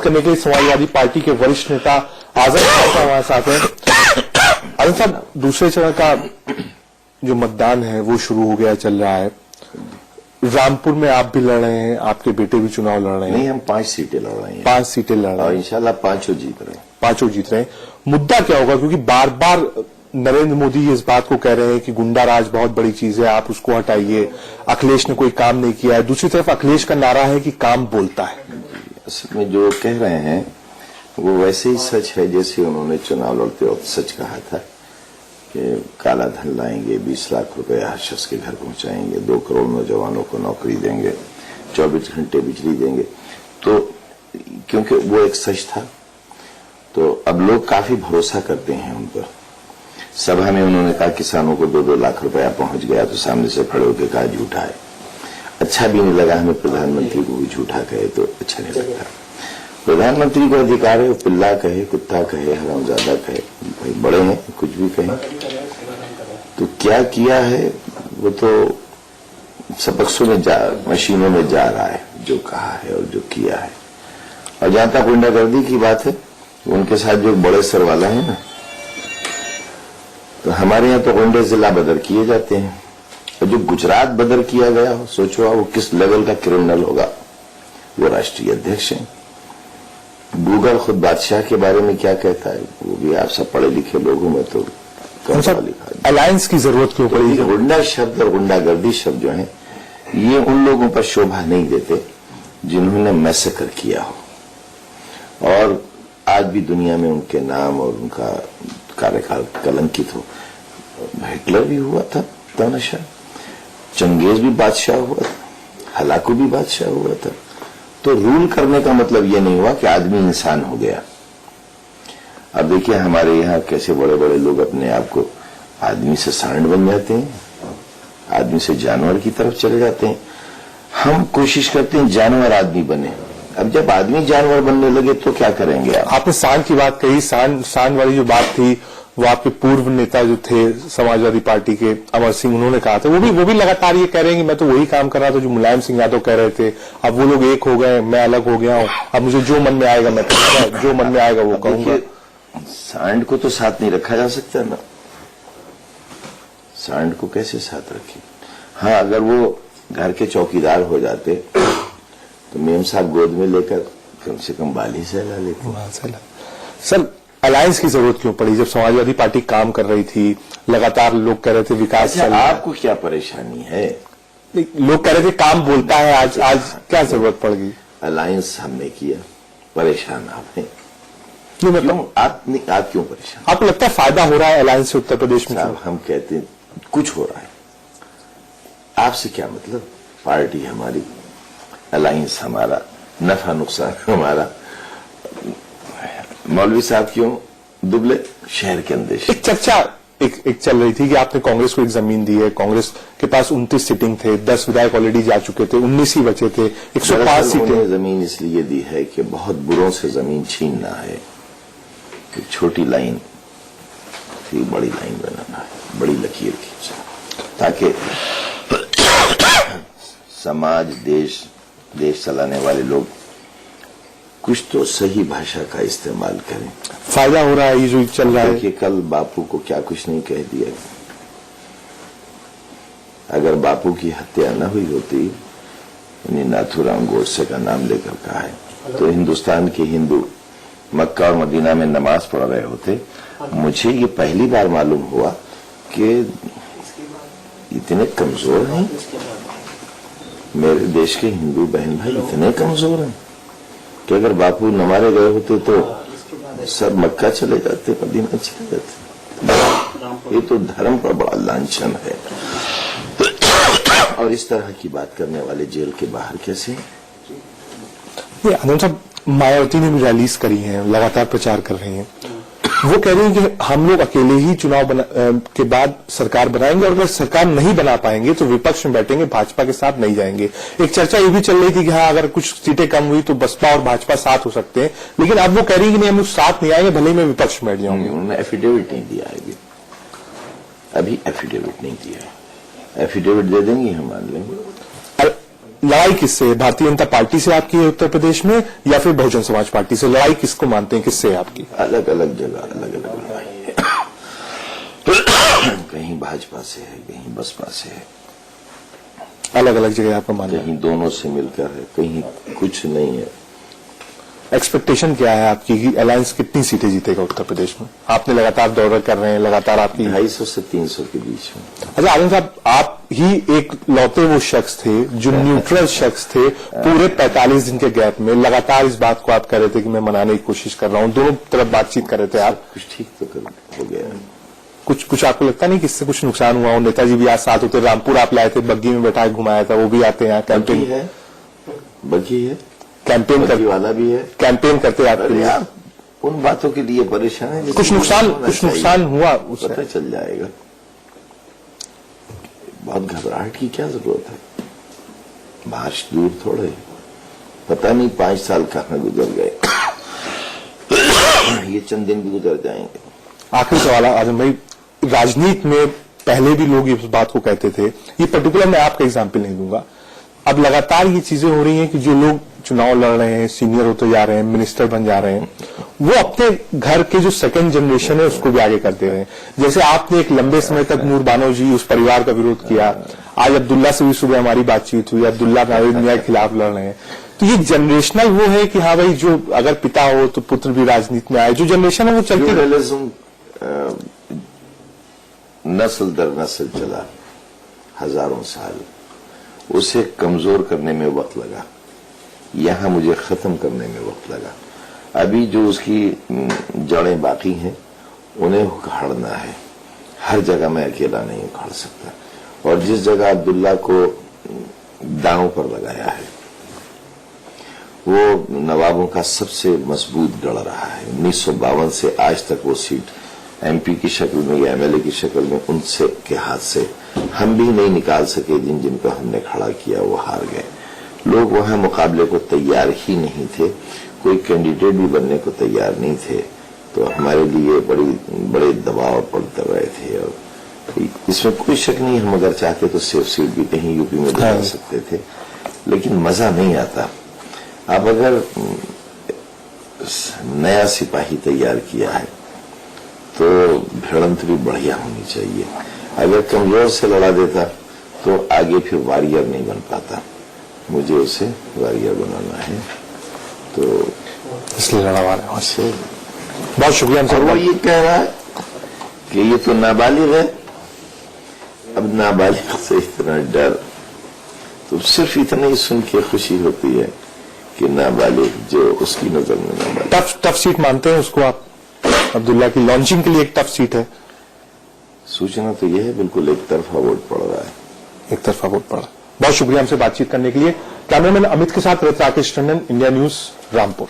करने के लिए समाजवादी पार्टी के वरिष्ठ नेता आजम खान साहब हमारे साथ हैं। आजम साहब, दूसरे चरण का जो मतदान है वो शुरू हो गया, चल रहा है। रामपुर में आप भी लड़ रहे हैं, आपके बेटे भी चुनाव लड़ रहे हैं। नहीं, हम 5 सीटें लड़ रहे हैं। 5 सीटें लड़ रहे हैं और इंशाल्लाह 5 जीत रहे हैं। 5 जीत रहे हैं। मुद्दा क्या होगा, क्योंकि बार बार नरेंद्र मोदी इस बात को कह रहे हैं कि गुंडा राज बहुत बड़ी चीज है, आप उसको हटाइए। अखिलेश ने कोई काम नहीं किया है। दूसरी तरफ अखिलेश का नारा है कि काम बोलता है। असल में जो कह रहे हैं वो वैसे ही सच है जैसे उन्होंने चुनाव लड़ते वक्त सच कहा था कि काला धन लाएंगे, 20 लाख रुपए हर शख्स के घर पहुंचाएंगे, 2 करोड़ नौजवानों को नौकरी देंगे, 24 घंटे बिजली देंगे। तो क्योंकि वो एक सच था तो अब लोग काफी भरोसा करते हैं उन पर। सभा में उन्होंने कहा किसानों को 2-2 लाख रुपया पहुंच गया तो सामने से खड़े होकर कहा झूठा है। अच्छा भी नहीं लगा हमें प्रधानमंत्री को भी झूठा कहे तो अच्छा नहीं लगता। प्रधानमंत्री को अधिकार है, पिल्ला कहे, कुत्ता कहे, हरामजादा कहे, भाई बड़े हैं कुछ भी कहें। तो क्या किया है वो तो सबक्सों में मशीनों में जा रहा है, जो कहा है और जो किया है। और जहां तक गुंडागर्दी की बात है, उनके साथ जो बड़े सर वाला है ना, तो हमारे यहाँ तो गुंडे जिला बदर किए जाते हैं। और जो गुजरात बदर किया गया हो, सोचो वो किस लेवल का क्रिमिनल होगा। वो राष्ट्रीय अध्यक्ष हैं। गूगल खुद बादशाह के बारे में क्या कहता है, वो भी आप सब पढ़े लिखे लोगों में तो लिखा। अलायंस की जरूरत क्यों पड़ी? गुंडा शब्द और गुंडागर्दी शब्द जो है ये उन लोगों पर शोभा नहीं देते जिन्होंने मैसेकर किया हो और आज भी दुनिया में उनके नाम और उनका कार्यकाल कलंकित हो। हिटलर भी हुआ था तानाशाह, चंगेज भी बादशाह हुआ था, हलाकू भी बादशाह हुआ था। तो रूल करने का मतलब ये नहीं हुआ कि आदमी इंसान हो गया। अब देखिए हमारे यहाँ कैसे बड़े बड़े लोग अपने आप को आदमी से सांड बन जाते हैं, आदमी से जानवर की तरफ चले जाते हैं। हम कोशिश करते हैं जानवर आदमी बने। अब जब आदमी जानवर बनने लगे तो क्या करेंगे आप? आपने सांड की बात कही। सांड वाली जो बात थी वो आपके पूर्व नेता जो थे समाजवादी पार्टी के, अमर सिंह, उन्होंने कहा था। वो भी लगातार ये कह रहे हैं कि मैं तो वही काम कर रहा था जो मुलायम सिंह यादव कह रहे थे। अब वो लोग एक हो गए, मैं अलग हो गया हूं, अब मुझे जो मन में आएगा मैं करूंगा, जो मन में आएगा वो कहूंगा। सांड को तो साथ नहीं रखा जा सकता ना। सांड को कैसे साथ रखें? हाँ, अगर वो घर के चौकीदार हो जाते तो मेम साहब गोद में लेकर कम से कम बाली सहला लेते। सर, अलायंस की जरूरत क्यों पड़ी जब समाजवादी पार्टी काम कर रही थी? लगातार लोग कह रहे थे विकास चल रहा है। आपको क्या परेशानी है? लोग कह रहे थे काम बोलता है, आज क्या जरूरत पड़ गई? अलायंस हमने किया, परेशान आपने क्यों? मतलब आप क्यों परेशान? आपको लगता है फायदा हो रहा है अलायंस से उत्तर प्रदेश में? हम कहते हैं कुछ हो रहा है। आपसे क्या मतलब? पार्टी हमारी, अलायंस हमारा, नफा नुकसान हमारा। मौलवी साहब क्यों दुबले शहर के अंदर? एक चर्चा एक चल रही थी कि आपने कांग्रेस को एक जमीन दी है। कांग्रेस के पास 29 सीटिंग थे, 10 विधायक ऑलरेडी जा चुके थे, 19 ही बचे थे, 105 सीटें। जमीन इसलिए दी है कि बहुत बुरों से जमीन छीनना है, एक छोटी लाइन थी, बड़ी लाइन बनाना है, बड़ी लकीर खींचना, ताकि समाज देश चलाने वाले लोग कुछ तो सही भाषा का इस्तेमाल करें। फायदा हो रहा है ये जो चल रहा है कि कल बापू को क्या कुछ नहीं कह दिया। अगर बापू की हत्या न हुई होती, यानी नाथूराम गोडसे का नाम लेकर कहा है, तो हिंदुस्तान के हिंदू मक्का और मदीना में नमाज पढ़ रहे होते। मुझे ये पहली बार मालूम हुआ कि इतने कमजोर हैं मेरे देश के हिंदू बहन भाई, इतने कमजोर हैं कि अगर बापू न मारे गए होते तो सब मक्का चले जाते, मदीना चले जाते। ये तो धर्म का बड़ा लांछन है। और इस तरह की बात करने वाले जेल के बाहर कैसे? आनंद साहब, मायावती ने भी रैलीज करी हैं, लगातार प्रचार कर रही हैं। वो कह रही हैं कि हम लोग अकेले ही चुनाव के बाद सरकार बनाएंगे और अगर सरकार नहीं बना पाएंगे तो विपक्ष में बैठेंगे, भाजपा के साथ नहीं जाएंगे। एक चर्चा ये भी चल रही थी कि हाँ, अगर कुछ सीटें कम हुई तो बसपा और भाजपा साथ हो सकते हैं, लेकिन अब वो कह रही है कि नहीं, हम लोग साथ नहीं आएंगे, भले ही मैं विपक्ष में बैठ जाऊंगी। उन्होंने एफिडेविट नहीं दिया है, अभी एफिडेविट नहीं दिया है। एफिडेविट दे देंगे, हम मान लेंगे। लड़ाई किससे है? भारतीय जनता पार्टी से आपकी है उत्तर प्रदेश में, या फिर बहुजन समाज पार्टी से? लड़ाई किसको मानते हैं, किससे है आपकी? अलग अलग जगह अलग अलग लड़ाई है। कहीं भाजपा से है, कहीं बसपा से है, अलग अलग जगह आपका मानना है। कहीं दोनों से मिलकर है, कहीं कुछ नहीं है। एक्सपेक्टेशन क्या है आपकी कि अलायंस कितनी सीटें जीतेगा उत्तर प्रदेश में? आपने लगातार दौरा कर रहे हैं, लगातार आपकी 250 से 300 के बीच में। अच्छा आनंद साहब, आप ही एक लौते वो शख्स थे जो न्यूट्रल शख्स थे पूरे 45 दिन के गैप में। लगातार इस बात को आप कह रहे थे कि मैं मनाने की कोशिश कर रहा हूं, दोनों तरफ बातचीत कर रहे थे आप। कुछ ठीक तो हो गया है। कुछ आपको लगता नहीं कि इससे कुछ नुकसान हुआ हो? नेताजी भी आज साथ होते, रामपुर आप लाए थे, बग्गी में बैठा घुमाया था, वो भी आते हैं कैंपेन है, बगी है, कैंपेन बगी वाला भी है, कैंपेन करते आपके लिए। आप उन बातों के लिए परेशान है। कुछ नुकसान हुआ उससे? पता चल जाएगा। बहुत घबराहट की क्या जरूरत है? मार्च दूर थोड़े, पता नहीं 5 साल कहां गुजर गए। ये चंद दिन भी गुजर जाएंगे। आखिरी सवाल है आजम भाई, राजनीति में पहले भी लोग इस बात को कहते थे, ये पर्टिकुलर मैं आपका एग्जाम्पल नहीं दूंगा, अब लगातार ये चीजें हो रही हैं कि जो लोग चुनाव लड़ रहे हैं, सीनियर होते जा रहे हैं, मिनिस्टर बन जा रहे हैं, वो अपने घर के जो सेकंड जनरेशन है उसको भी आगे कर दे रहे हैं। जैसे आपने एक लंबे समय तक नूर बानो जी उस परिवार का विरोध किया, आज अब्दुल्ला से भी सुबह हमारी बातचीत हुई, अब्दुल्ला नावेद मियां के खिलाफ लड़ रहे हैं। तो ये जनरेशनल वो है कि हाँ भाई, जो अगर पिता हो तो पुत्र भी राजनीति में आए, जो जनरेशन है वो चलती प्लूरलिज्म नस्ल दर नस्ल चला हजारों साल, उसे कमजोर करने में वक्त लगा, यहां मुझे खत्म करने में वक्त लगा। अभी जो उसकी जड़ें बाकी हैं उन्हें उखाड़ना है। हर जगह मैं अकेला नहीं उखाड़ सकता। और जिस जगह अब्दुल्ला को दांव पर लगाया है वो नवाबों का सबसे मजबूत गढ़ रहा है। 1952 से आज तक वो सीट एमपी की शक्ल में या एमएलए की शक्ल में उनसे के हाथ से हम भी नहीं निकाल सके। जिनको हमने खड़ा किया वो हार गए। लोग वहां मुकाबले को तैयार ही नहीं थे, कोई कैंडिडेट भी बनने को तैयार नहीं थे। तो हमारे लिए बड़े दबाव पड़ते रहे थे। और इसमें कोई शक नहीं, हम अगर चाहते तो सेफ सीट भी कहीं यूपी में दिला सकते थे, लेकिन मजा नहीं आता। अब अगर नया सिपाही तैयार किया है तो भिड़ंत भी बढ़िया होनी चाहिए। अगर कमजोर से लड़ा देता तो आगे फिर वॉरियर नहीं बन पाता। मुझे उसे वॉरियर बनाना है, तो इसलिए लड़ा रहे हैं से। बहुत शुक्रिया। और वो ये कह रहा है कि ये तो नाबालिग है। अब नाबालिग से इतना डर, तो सिर्फ इतना ही सुन के खुशी होती है कि नाबालिग जो उसकी नजर में नाबालिग। टफ सीट मानते हैं उसको आप? अब्दुल्ला की लॉन्चिंग के लिए एक टफ सीट है। सूचना तो यह है, बिल्कुल एक तरफा वोट पड़ रहा है। एक तरफा वोट पड़ा। बहुत शुक्रिया हमसे बातचीत करने के लिए। कैमरामैन अमित के साथ राकेश टंडन, इंडिया न्यूज, रामपुर।